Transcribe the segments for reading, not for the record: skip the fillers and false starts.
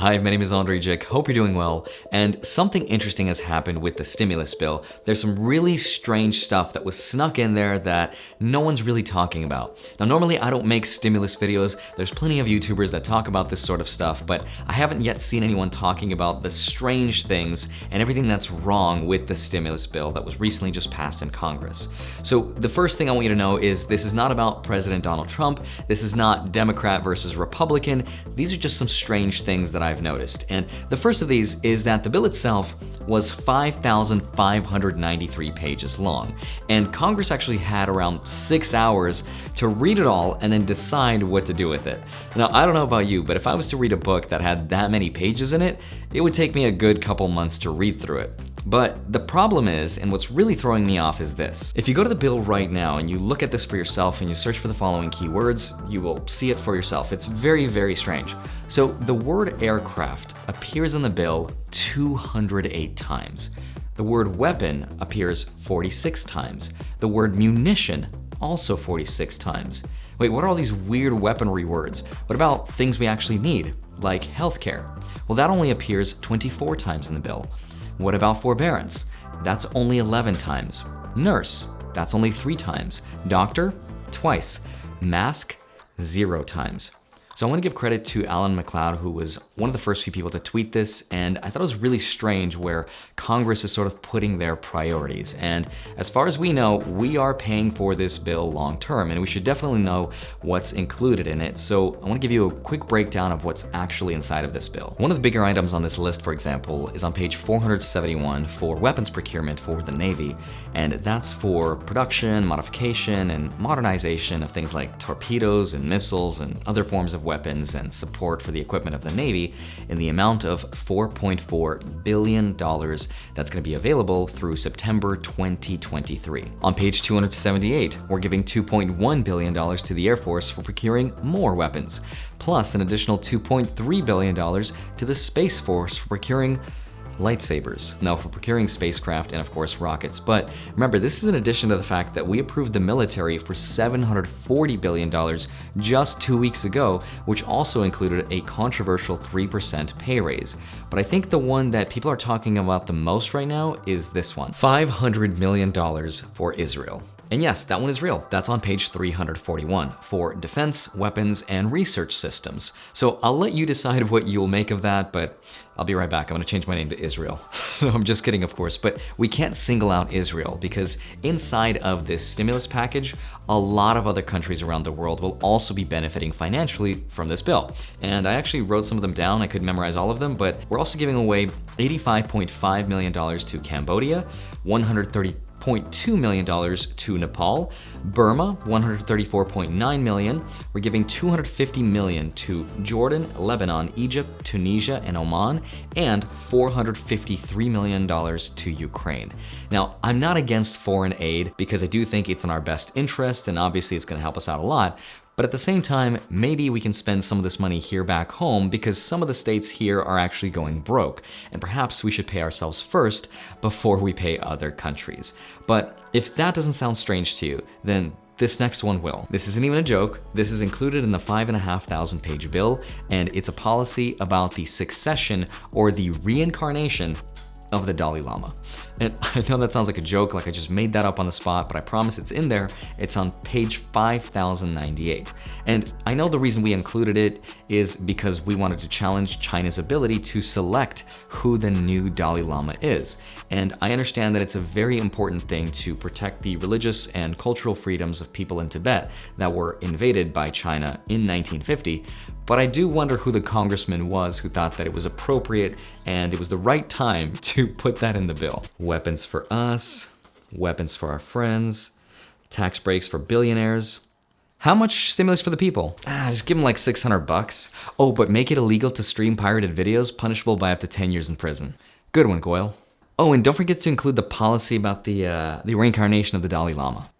Hi, my name is Andrei Jikh. Hope you're doing well. And something interesting has happened with the stimulus bill. There's some really strange stuff that was snuck in there that no one's really talking about. Now, normally I don't make stimulus videos. There's plenty of YouTubers that talk about this sort of stuff, but I haven't yet seen anyone talking about the strange things and everything that's wrong with the stimulus bill that was recently just passed in Congress. So the first thing I want you to know is this is not about President Donald Trump. This is not Democrat versus Republican. These are just some strange things that I've noticed. And the first of these is that the bill itself was 5,593 pages long. And Congress actually had around 6 hours to read it all and then decide what to do with it. Now, I don't know about you, but if I was to read a book that had that many pages in it, it would take me a good couple months to read through it. But the problem is, and what's really throwing me off is this. If you go to the bill right now and you look at this for yourself and you search for the following keywords, you will see it for yourself. It's very, very strange. So the word aircraft appears in the bill 208 times. The word weapon appears 46 times. The word munition also 46 times. Wait, what are all these weird weaponry words? What about things we actually need, like healthcare? Well, that only appears 24 times in the bill. What about forbearance? That's only 11 times. Nurse, that's only 3 times. Doctor, twice. Mask, 0 times. So I want to give credit to Alan McLeod, who was one of the first few people to tweet this, and I thought it was really strange where Congress is sort of putting their priorities. And as far as we know, we are paying for this bill long term, and we should definitely know what's included in it. So I want to give you a quick breakdown of what's actually inside of this bill. One of the bigger items on this list, for example, is on page 471 for weapons procurement for the Navy, and that's for production, modification, and modernization of things like torpedoes and missiles and other forms of weapons and support for the equipment of the Navy in the amount of $4.4 billion that's going to be available through September 2023. On page 278, we're giving $2.1 billion to the Air Force for procuring more weapons, plus an additional $2.3 billion to the Space Force for procuring lightsabers. Now, for procuring spacecraft and of course rockets. But remember, this is in addition to the fact that we approved the military for $740 billion just 2 weeks ago, which also included a controversial 3% pay raise. But I think the one that people are talking about the most right now is this one, $500 million for Israel. And yes, that one is real. That's on page 341 for defense, weapons, and research systems. So I'll let you decide what you'll make of that, but I'll be right back. I'm gonna change my name to Israel. No, I'm just kidding, of course, but we can't single out Israel because inside of this stimulus package, a lot of other countries around the world will also be benefiting financially from this bill. And I actually wrote some of them down. I couldn't memorize all of them, but we're also giving away $85.5 million to Cambodia, $130.2 million to Nepal, Burma, $134.9 million. We're giving $250 million to Jordan, Lebanon, Egypt, Tunisia, and Oman, and $453 million to Ukraine. Now, I'm not against foreign aid because I do think it's in our best interest, and obviously it's gonna help us out a lot. But at the same time, maybe we can spend some of this money here back home because some of the states here are actually going broke, and perhaps we should pay ourselves first before we pay other countries. But if that doesn't sound strange to you, then this next one will. This isn't even a joke. This is included in the 5,500 page bill, and it's a policy about the succession or the reincarnation of the Dalai Lama. And I know that sounds like a joke, like I just made that up on the spot, but I promise it's in there. It's on page 5,098. And I know the reason we included it is because we wanted to challenge China's ability to select who the new Dalai Lama is. And I understand that it's a very important thing to protect the religious and cultural freedoms of people in Tibet that were invaded by China in 1950. But I do wonder who the congressman was who thought that it was appropriate and it was the right time to put that in the bill. Weapons for us, weapons for our friends, tax breaks for billionaires. How much stimulus for the people? Just give them like $600. Oh, but make it illegal to stream pirated videos, punishable by up to 10 years in prison. Good one, Goyle. Oh, and don't forget to include the policy about the reincarnation of the Dalai Lama.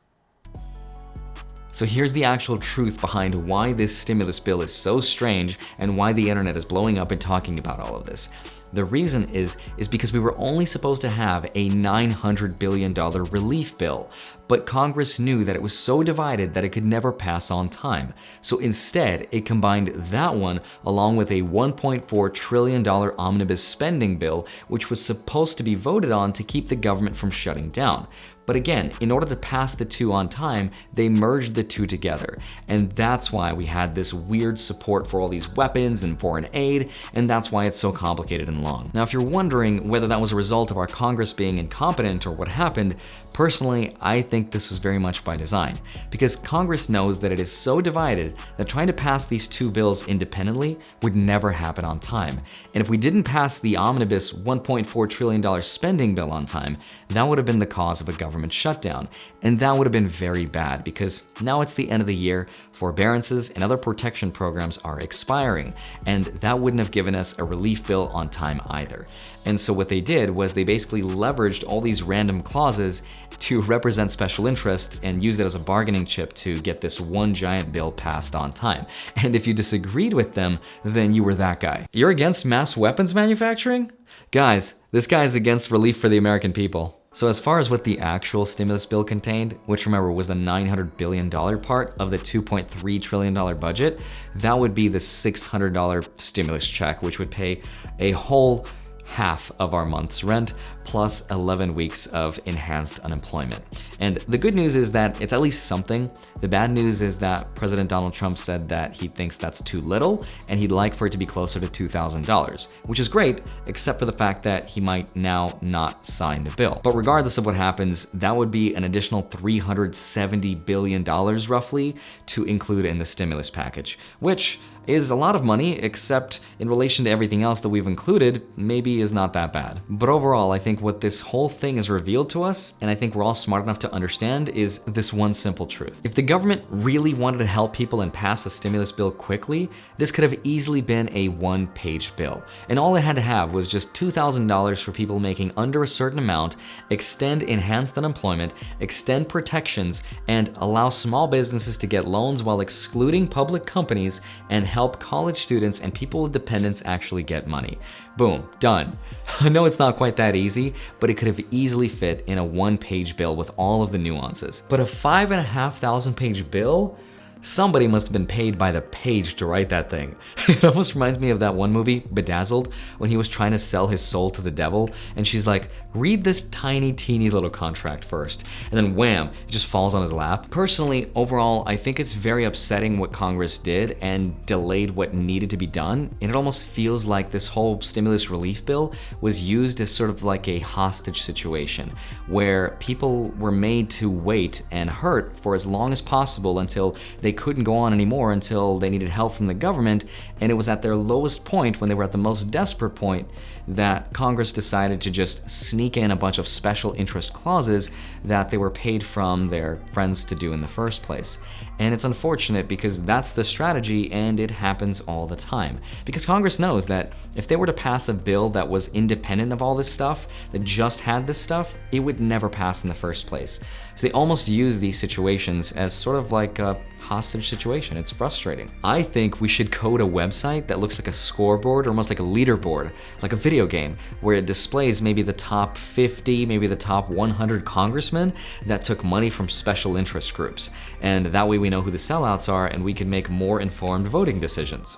So here's the actual truth behind why this stimulus bill is so strange and why the internet is blowing up and talking about all of this. The reason is because we were only supposed to have a $900 billion relief bill, but Congress knew that it was so divided that it could never pass on time. So instead, it combined that one along with a $1.4 trillion omnibus spending bill, which was supposed to be voted on to keep the government from shutting down. But again, in order to pass the two on time, they merged the two together. And that's why we had this weird support for all these weapons and foreign aid, and that's why it's so complicated and long. Now, if you're wondering whether that was a result of our Congress being incompetent or what happened, personally, I think this was very much by design. Because Congress knows that it is so divided that trying to pass these two bills independently would never happen on time. And if we didn't pass the omnibus $1.4 trillion spending bill on time, that would have been the cause of a government shutdown. And that would have been very bad because now it's the end of the year, forbearances and other protection programs are expiring, and that wouldn't have given us a relief bill on time either. And so what they did was they basically leveraged all these random clauses to represent special interest and used it as a bargaining chip to get this one giant bill passed on time. And if you disagreed with them, then you were that guy. You're against mass weapons manufacturing? Guys, this guy is against relief for the American people. So as far as what the actual stimulus bill contained, which remember was the $900 billion part of the $2.3 trillion budget, that would be the $600 stimulus check, which would pay a whole half of our month's rent, plus 11 weeks of enhanced unemployment. And the good news is that it's at least something. The bad news is that President Donald Trump said that he thinks that's too little, and he'd like for it to be closer to $2,000, which is great, except for the fact that he might now not sign the bill. But regardless of what happens, that would be an additional $370 billion roughly to include in the stimulus package, which is a lot of money, except in relation to everything else that we've included, maybe is not that bad. But overall, I think what this whole thing has revealed to us, and I think we're all smart enough to understand, is this one simple truth. If the government really wanted to help people and pass a stimulus bill quickly, this could have easily been a one-page bill. And all it had to have was just $2,000 for people making under a certain amount, extend enhanced unemployment, extend protections, and allow small businesses to get loans while excluding public companies, and help college students and people with dependents actually get money. Boom, done. I know it's not quite that easy, but it could have easily fit in a one-page bill with all of the nuances. But a 5,500 page bill? Somebody must have been paid by the page to write that thing. It almost reminds me of that one movie, Bedazzled, when he was trying to sell his soul to the devil, and she's like, read this tiny, teeny little contract first. And then wham, it just falls on his lap. Personally, overall, I think it's very upsetting what Congress did and delayed what needed to be done. And it almost feels like this whole stimulus relief bill was used as sort of like a hostage situation, where people were made to wait and hurt for as long as possible until they couldn't go on anymore, until they needed help from the government. And it was at their lowest point, when they were at the most desperate point, that Congress decided to just sneak in a bunch of special interest clauses that they were paid from their friends to do in the first place. And it's unfortunate because that's the strategy, and it happens all the time. Because Congress knows that if they were to pass a bill that was independent of all this stuff, that just had this stuff, it would never pass in the first place. So they almost use these situations as sort of like a hostage situation. It's frustrating. I think we should code a website that looks like a scoreboard, or almost like a leaderboard, like a video game, where it displays maybe the top 50, maybe the top 100 congressmen that took money from special interest groups. And that way we know who the sellouts are, and we can make more informed voting decisions.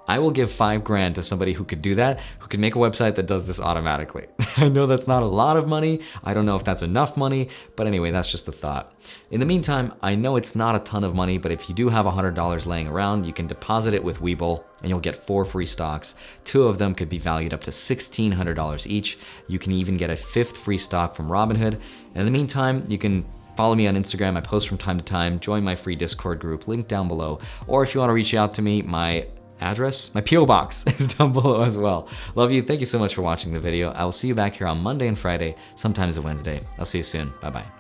I will give $5,000 to somebody who could do that, who could make a website that does this automatically. I know that's not a lot of money. I don't know if that's enough money, but anyway, that's just a thought. In the meantime, I know it's not a ton of money, but if you do have $100 laying around, you can deposit it with Webull, and you'll get 4 free stocks. 2 of them could be valued up to $1,600 each. You can even get a 5th free stock from Robinhood. And in the meantime, you can follow me on Instagram. I post from time to time. Join my free Discord group, link down below. Or if you want to reach out to me, my address, my P.O. box is down below as well. Love you. Thank you so much for watching the video. I will see you back here on Monday and Friday, sometimes a Wednesday. I'll see you soon. Bye-bye.